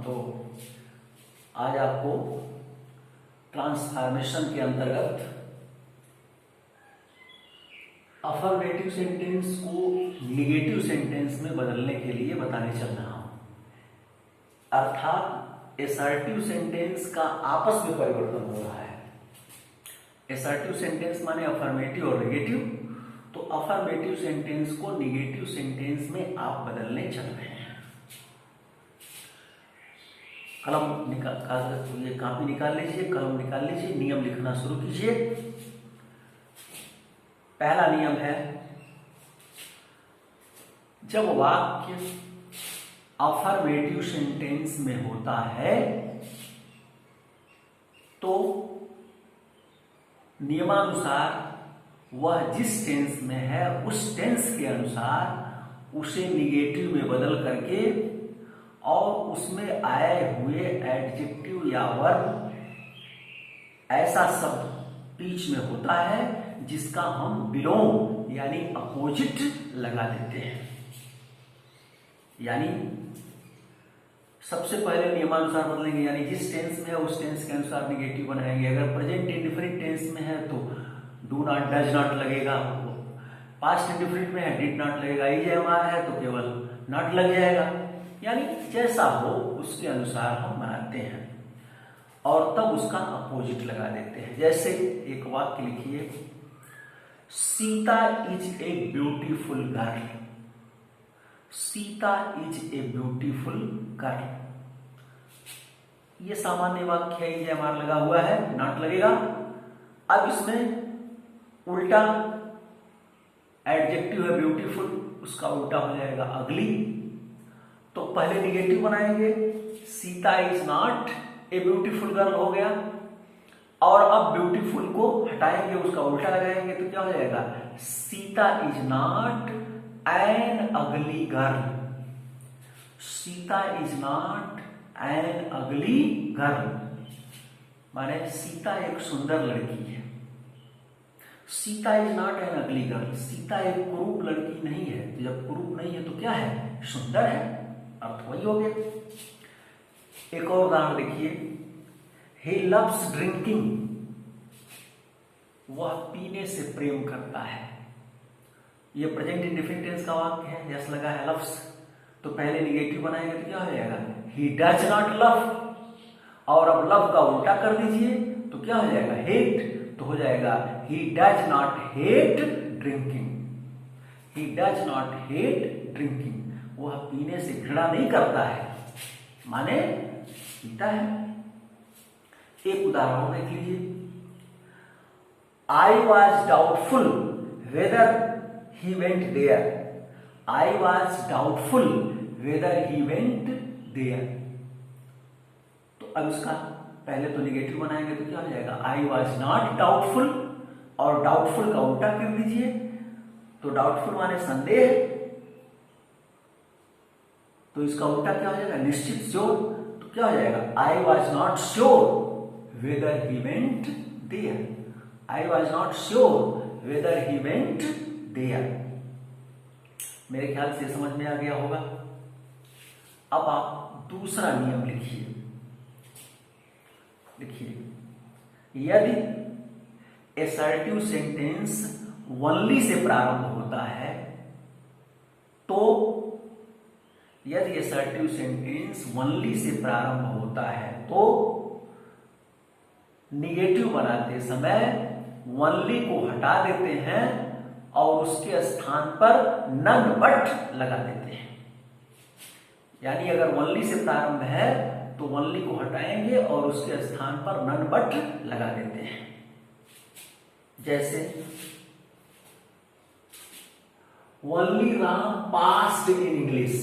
तो आज आपको ट्रांसफॉर्मेशन के अंतर्गत अफर्मेटिव सेंटेंस को निगेटिव सेंटेंस में बदलने के लिए बताने चल रहा हूं। अर्थात असर्टिव सेंटेंस का आपस में परिवर्तन हो रहा है। असर्टिव सेंटेंस माने अफर्मेटिव और नेगेटिव, तो अफर्मेटिव सेंटेंस को निगेटिव सेंटेंस में आप बदलने चल रहे हैं। कलम निकाल, ये कॉपी निकाल लीजिए, कलम निकाल लीजिए, नियम लिखना शुरू कीजिए। पहला नियम है, जब वाक्य अफर्मेटिव सेंटेंस में होता है तो नियमानुसार वह जिस टेंस में है उस टेंस के अनुसार उसे निगेटिव में बदल करके और उसमें आए हुए एडजेक्टिव या वर्ब ऐसा शब्द बीच में होता है जिसका हम बिलोंग यानी अपोजिट लगा देते हैं। यानी सबसे पहले नियमानुसार बदलेंगे, यानी जिस टेंस में है उस टेंस के अनुसार निगेटिव बनाएंगे। अगर प्रेजेंट इंडिफरेंट टेंस में है तो डू नॉट, डज नॉट लगेगा। पास्ट इंडिफरेंट में है डिड नॉट लगेगा। इज एम आर है तो केवल नॉट लग जाएगा। यानी जैसा हो उसके अनुसार हम बनाते हैं और तब उसका अपोजिट लगा देते हैं। जैसे एक वाक्य लिखिए, Sita is a beautiful girl. Sita is a beautiful girl, ये सामान्य वाक्य है, ये हमारा लगा हुआ है, नॉट लगेगा। अब इसमें उल्टा एडजेक्टिव है ब्यूटीफुल, उसका उल्टा हो जाएगा अगली। तो पहले निगेटिव बनाएंगे, Sita is not a beautiful girl हो गया, और अब ब्यूटीफुल को हटाएंगे, उसका उल्टा लगाएंगे तो क्या हो जाएगा, सीता इज नॉट एन अगली girl. Sita is not an अगली गर्ल माने सीता एक सुंदर लड़की है। सीता इज नॉट एन अगली गर्ल, सीता एक कुरूप लड़की नहीं है। जब कुरूप नहीं है तो क्या है, सुंदर है, अर्थ वही हो गया। एक और उदाहरण देखिए, he loves drinking, वह पीने से प्रेम करता है। यह प्रेजेंट इंडिफरेंट टेंस का वाक्य है, यस लगा है loves, तो पहले निगेटिव बनाएंगे तो क्या हो जाएगा, he does not love, और अब लव का उल्टा कर दीजिए तो क्या हो जाएगा, hate, तो हो जाएगा he does not hate drinking। he does not hate drinking, वह पीने से घृणा नहीं करता है, माने पीता है। एक उदाहरण देख लीजिए, I was doubtful whether he went there। I was doubtful whether he went there। तो अब इसका पहले तो निगेटिव बनाएंगे तो क्या हो जाएगा, I was not doubtful, और डाउटफुल का उल्टा कर दीजिए तो डाउटफुल माने संदेह, तो इसका उल्टा क्या हो जाएगा, निश्चित, श्योर। तो क्या हो जाएगा, I was not sure whether he went there। I was not sure whether he went there। मेरे ख्याल से समझ में आ गया होगा। अब आप दूसरा नियम लिखिए। देखिए, यदि असर्टिव सेंटेंस वनली से प्रारंभ होता है तो, यदि असर्टिव सेंटेंस वनली से प्रारंभ होता है तो निगेटिव बनाते समय वनली को हटा देते हैं और उसके स्थान पर नन बट लगा देते हैं। यानी अगर वनली से प्रारंभ है तो वनली को हटाएंगे और उसके स्थान पर नन बट लगा देते हैं। जैसे, only Ram passed in English,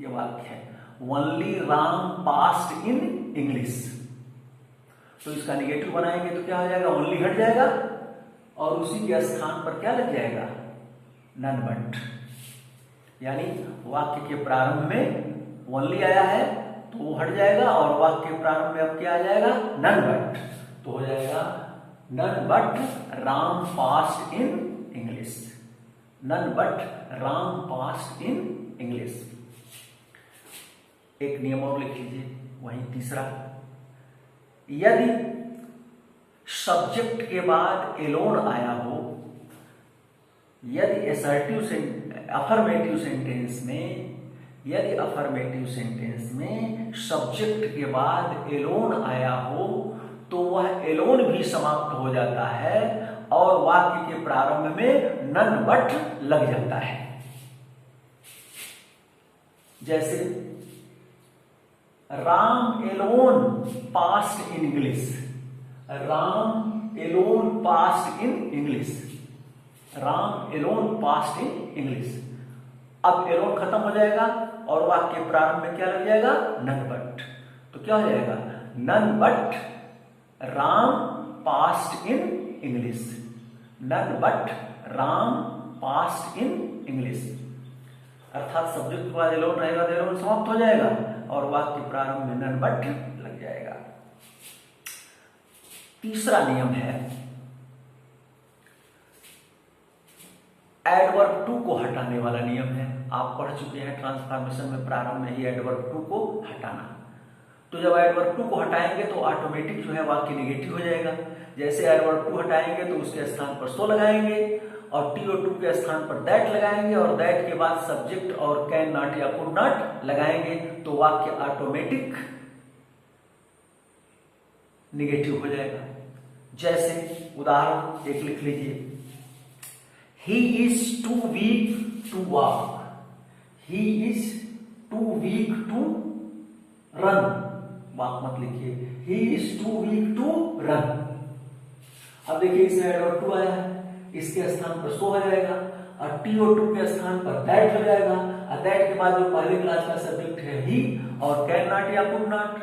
ये वाक्य है, only Ram passed in English, तो इसका निगेटिव बनाएंगे तो क्या हो जाएगा, ओनली हट जाएगा और उसी के स्थान पर क्या लग जाएगा, नन बट। यानी वाक्य के प्रारंभ में ओनली आया है तो वो हट जाएगा और वाक्य के प्रारंभ में अब क्या आ जाएगा, नन बट, तो हो जाएगा none but Ram passed in English. None but Ram passed in English. एक नियम और लिख लीजिए, वही तीसरा, यदि सब्जेक्ट के बाद एलोन आया हो, यदि अफर्मेटिव सेंटेंस में, यदि अफर्मेटिव सेंटेंस में सब्जेक्ट के बाद एलोन आया हो तो वह एलोन भी समाप्त हो जाता है और वाक्य के प्रारंभ में नन बट लग जाता है। जैसे Ram alone passed in English, Ram alone passed in English, Ram alone passed in English. अब एलोन खत्म हो जाएगा और वाक्य के प्रारंभ में क्या लग जाएगा, नन बट। तो क्या हो जाएगा, none but Ram passed in English, none but Ram passed in English. अर्थात सब्जेक्ट के बाद एलोन रहेगा तो एलोन समाप्त हो जाएगा और वाक्य प्रारंभ में नन बट लग जाएगा। तीसरा नियम है एडवर्ब टू को हटाने वाला नियम है। आप पढ़ चुके हैं ट्रांसफॉर्मेशन में, प्रारंभ में ही एडवर्ब टू को हटाना। तो जब एडवर्ब टू को हटाएंगे तो ऑटोमेटिक जो है वाक्य निगेटिव हो जाएगा। जैसे एडवर्ब टू हटाएंगे तो उसके स्थान पर सो लगाएंगे और टी और टू के स्थान पर दैट लगाएंगे और दैट के बाद सब्जेक्ट और कैन नॉट या कुड नॉट लगाएंगे तो वाक्य ऑटोमेटिक निगेटिव हो जाएगा। जैसे उदाहरण एक लिख लीजिए, he is too weak to walk, he is too weak to run, walk मत लिखिए, he is too weak to run. अब देखिए इसमें एडवर्ब टू आया है, इसके स्थान पर सो हो जाएगा और टी और टू के स्थान पर दैट हो जाएगा और दैट के बाद जो पहले क्लास का सब्जेक्ट है ही और कैन नॉट या कुड नॉट,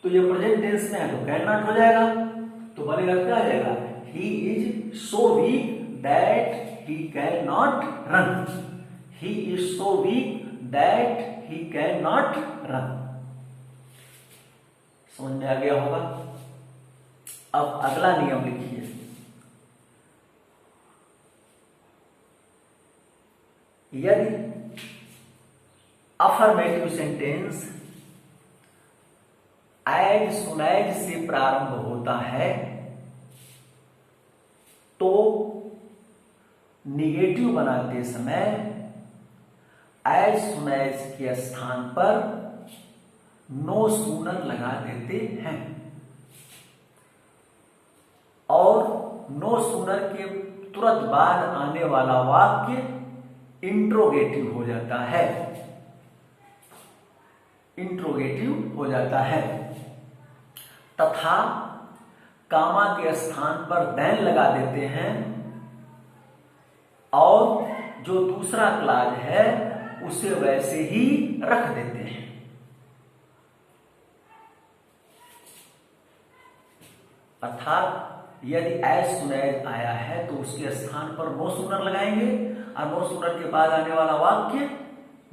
तो ये प्रेजेंट टेंस में है तो कैन नॉट हो जाएगा, तो बनेगा क्या आ जाएगा, he is so weak that he can not run, he is so weak that he can not run. समझ में आ गया होगा। अब अगला नियम लिखिए, यदि affirmative sentence as soon as से प्रारंभ होता है तो निगेटिव बनाते समय एज सुन एज के स्थान पर नो सूनर लगा देते हैं और नो सूनर के तुरंत बाद आने वाला वाक्य इंट्रोगेटिव हो जाता है, इंट्रोगेटिव हो जाता है। तथा कामा के स्थान पर देन लगा देते हैं और जो दूसरा क्लाज है उसे वैसे ही रख देते हैं। अर्थात यदि एज सुन एज आया है तो उसके स्थान पर नो सूनर लगाएंगे और नो सूनर के बाद आने वाला वाक्य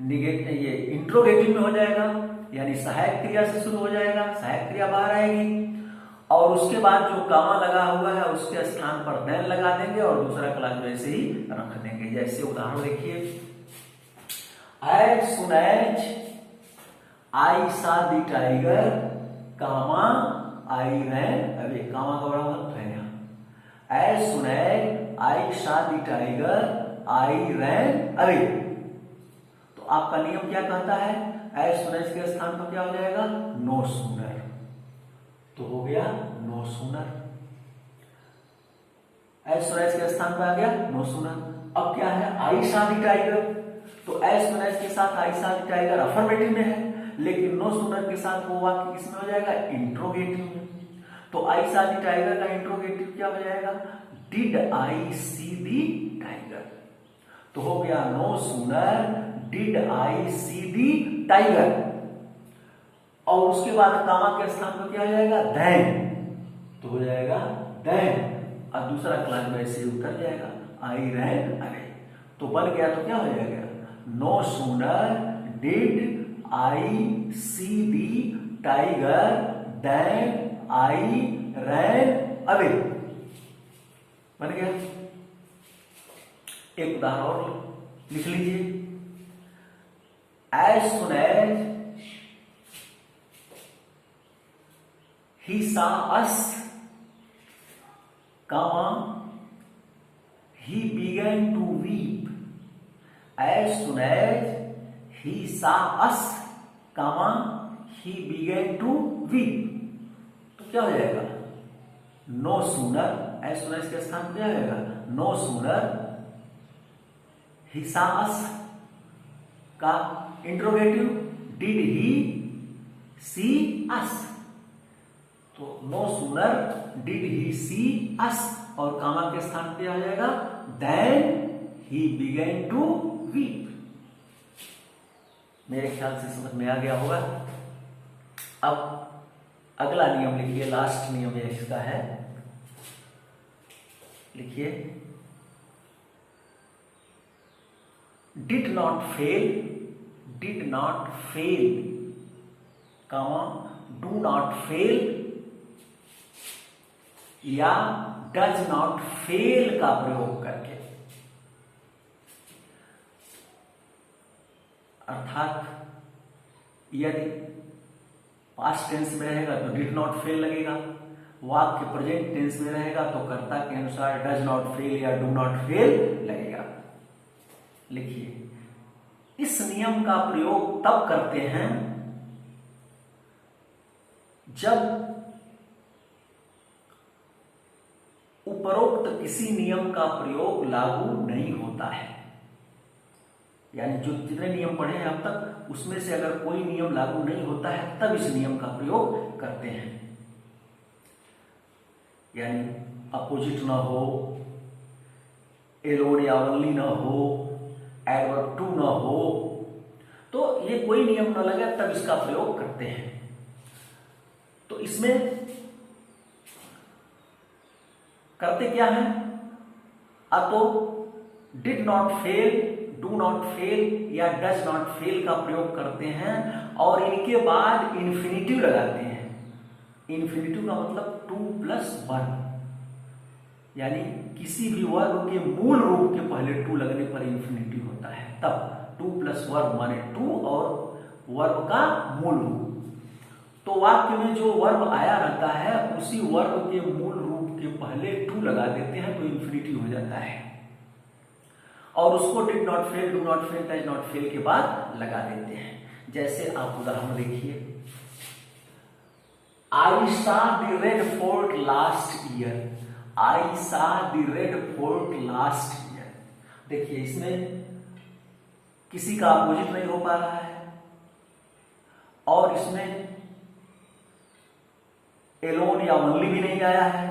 ये इंट्रोगेटिव में हो जाएगा, यानी सहायक क्रिया से शुरू हो जाएगा, सहायक क्रिया बाहर आएगी और उसके बाद जो कामा लगा हुआ है उसके स्थान पर देन लगा देंगे और दूसरा क्लास वैसे ही रख देंगे। जैसे उदाहरण देखिए, as soon as I saw the tiger comma I ran away, comma का बड़ा महत्व है यहाँ। As soon as I saw the tiger I ran away, तो आपका नियम क्या कहता है, एज सुन एज के स्थान पर क्या हो जाएगा, नो सूनर, तो हो गया no sooner. As soon as के स्थान पर आ गया नो सूनर। अब क्या है, आई सा द टाइगर, तो एज सुन एज के साथ आई सा द टाइगर अफर्मेटिव में है लेकिन नो सूनर के साथ वो वाक्य किसमें हो जाएगा, इंट्रोगेटिव में। तो आई सा द टाइगर का इंट्रोगेटिव क्या हो जाएगा, did I see the tiger, तो हो गया no sooner did I see the tiger. और उसके बाद कामा के स्थान पर क्या हो जाएगा, देन, तो हो जाएगा देन और दूसरा क्लास वैसे ही उतर जाएगा, आई रैन अवे, तो बन गया तो क्या हो जाएगा, no sooner did I see the tiger then I ran away, बन गया। एक उदाहरण और लिख लीजिए, as soon as he saw us, comma, he began to weep as soon as he saw us, comma, he began to weep. तो क्या हो जाएगा? No sooner, as soon as के स्थान पर क्या हो जाएगा? No sooner he saw us का interrogative, did he see us, तो no sooner did he see us और कामा के स्थान पे आ जाएगा then he began to weep. मेरे ख्याल से समझ में आ गया होगा। अब अगला नियम लिखिए, लास्ट नियम ये इसका है, लिखिए did not fail, comma do not fail या डज नॉट फेल का प्रयोग करके, अर्थात यदि पास्ट टेंस में रहेगा तो डिड नॉट फेल लगेगा, वाक्य प्रेजेंट टेंस में रहेगा तो कर्ता के अनुसार डज नॉट फेल या डू नॉट फेल लगेगा। लिखिए, इस नियम का प्रयोग तब करते हैं जब उपरोक्त किसी नियम का प्रयोग लागू नहीं होता है। यानी जो जितने नियम पढ़े हैं अब तक उसमें से अगर कोई नियम लागू नहीं होता है तब इस नियम का प्रयोग करते हैं। यानी अपोजिट ना हो, एलोन या ओनली ना हो, एडवर्ब टू ना हो, तो ये कोई नियम ना लगे तब इसका प्रयोग करते हैं। तो इसमें करते क्या है? तो did not fail, do not fail या डज नॉट फेल का प्रयोग करते हैं और इनके बाद इन्फिनिटिव लगाते हैं। इन्फिनिटिव का मतलब 2+1, यानी किसी भी वर्ब के मूल रूप के पहले 2 लगने पर इन्फिनिटिव होता है, तब 2+1 माने 2 और वर्ब का मूल रूप। तो वाक्य में जो वर्ब आया रहता है उसी वर्ब के मूल रूप के पहले 2 लगा देते हैं तो इन्फिनिटिव हो जाता है, और उसको did not fail, do not fail, does not fail के बाद लगा देते हैं। जैसे आप उदाहरण देखिए, I saw the Red Fort last year, I saw the Red Fort last year. देखिए इसमें किसी का अपोजिट नहीं हो पा रहा है और इसमें एलोन या ओनली भी नहीं आया है,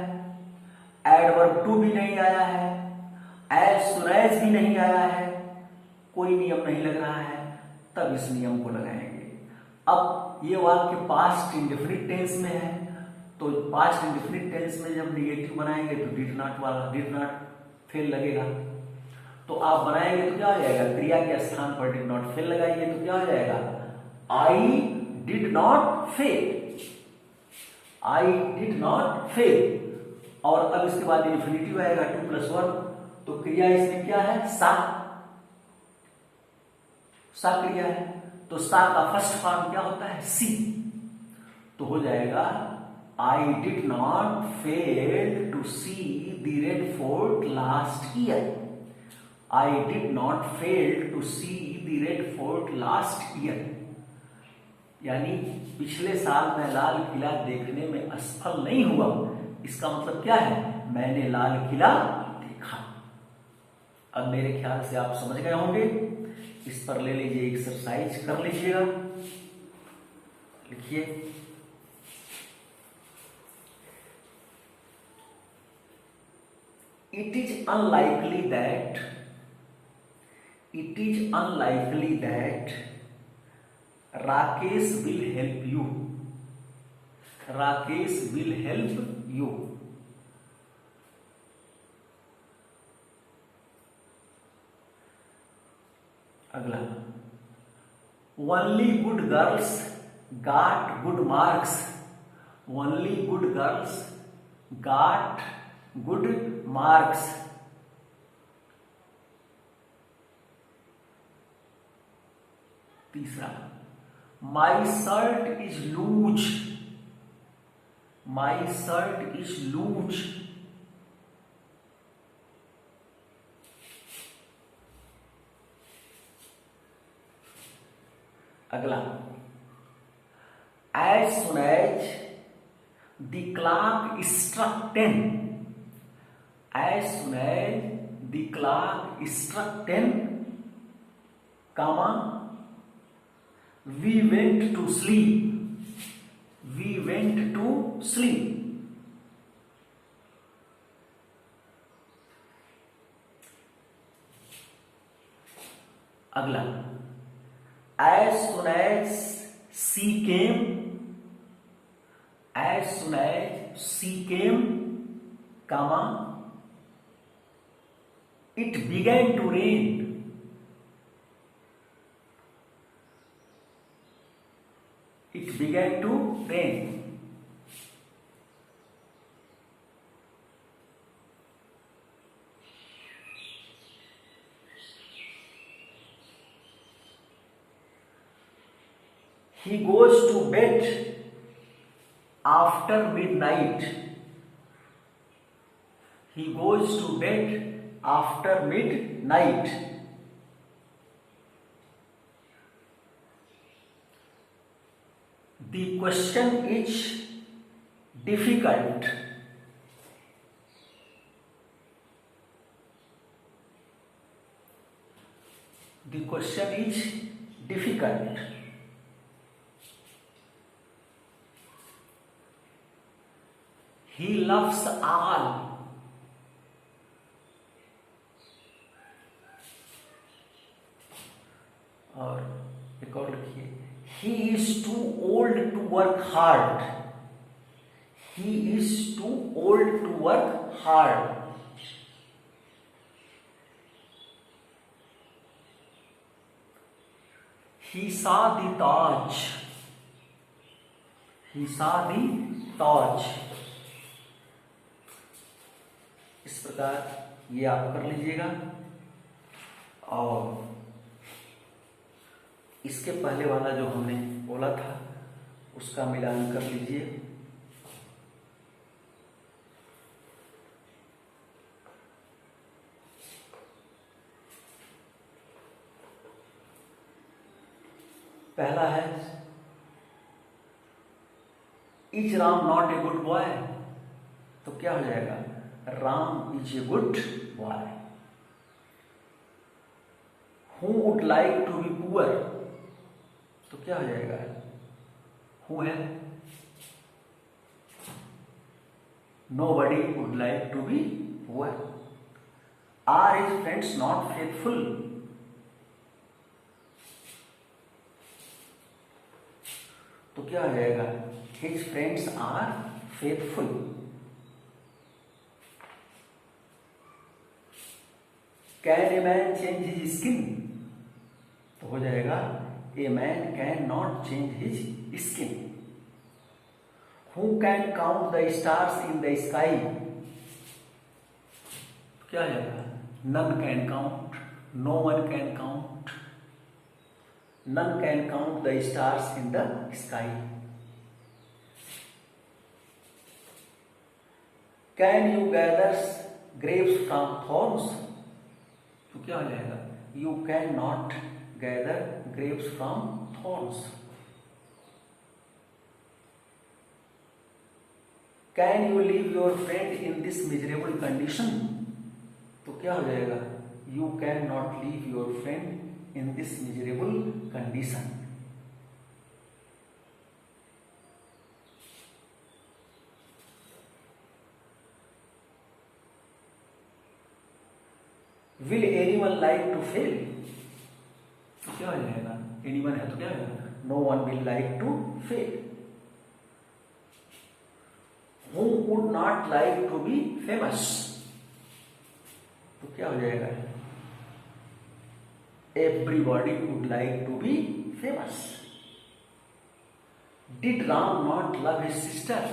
एडवर्ब टू भी नहीं आया है, एज सुन एज भी नहीं आया है, कोई नियम नहीं लग रहा है, तब इस नियम को लगाएंगे। अब ये वाक्य पास्ट इंडेफिनिट टेंस में है, तो पास्ट इंडेफिनिट टेंस में जब निगेटिव बनाएंगे तो डिड नॉट वाला डिड नॉट फेल लगेगा। तो आप बनाएंगे तो क्या हो जाएगा? क्रिया के स्थान पर डिड नॉट फेल लगाएंगे तो क्या हो जाएगा? I did not fail, I did not fail, और अब इसके बाद इन्फिनिटिव आएगा 2+1, तो क्रिया इसमें क्या है? सा क्रिया है, तो सा का फर्स्ट फॉर्म क्या होता है? सी। तो हो जाएगा I did not fail to see the Red Fort last year, I did not fail to see the Red Fort last year. यानी पिछले साल मैं लाल किला देखने में असफल नहीं हुआ, इसका मतलब क्या है? मैंने लाल किला देखा। अब मेरे ख्याल से आप समझ गए होंगे, इस पर ले लीजिए एक्सरसाइज कर लीजिएगा। लिखिए, it is unlikely that Rakesh will help you, Rakesh will help you. अगला, only good girls got good marks, only good girls got good marks. तीसरा, my shirt is loose, my shirt is loose. अगला, as soon as the clock struck 10, as soon as the clock struck 10, comma we went to sleep, we went to sleep. अगला, as soon as she came, as soon as she came, comma, it began to rain, it began to rain। He goes to bed after midnight, he goes to bed after midnight। The question is difficult, the question is difficult। He loves all, और एक और लिखिए, he is too old to work hard, he is too old to work hard। He saw the Taj, he saw the Taj। इस प्रकार ये आप कर लीजिएगा। और इसके पहले वाला जो हमने बोला था उसका मिलान कर लीजिए। पहला है, is Ram not a good boy, तो क्या हो जाएगा, Ram is a good boy. Who would like to be poor, तो क्या हो जाएगा, हु है, nobody would like to be poor. Are his friends not faithful, तो क्या हो जाएगा, his friends are faithful. Can a man change his skin, तो हो जाएगा a man can not change his skin. Who can count the stars in the sky, क्या है, none can count, no one can count, none can count the stars in the sky. Can you gather grapes from thorns, तो क्या हो जाएगा, you can not gather grapes from thorns. Can you leave your friend in this miserable condition, तो क्या हो जाएगा, you can not leave your friend in this miserable condition. Will anyone like to fail, तो क्या हो जाएगा, anyone है तो क्या होगा, no one will like to fail. Who would not like to be famous, तो क्या हो जाएगा, everybody would like to be famous. Did Ram not love his sister,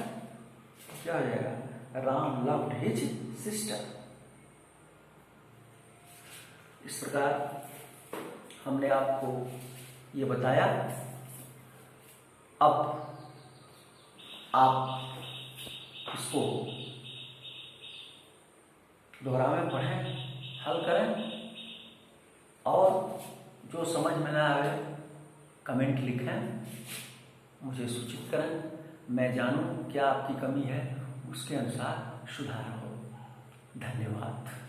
क्या हो जाएगा, राम लव्ड हिज सिस्टर। इस प्रकार हमने आपको ये बताया। अब आप इसको दोहरावें, पढ़ें, हल करें और जो समझ में ना आए कमेंट लिखें, मुझे सूचित करें, मैं जानूं क्या आपकी कमी है, उसके अनुसार सुधार हो। धन्यवाद।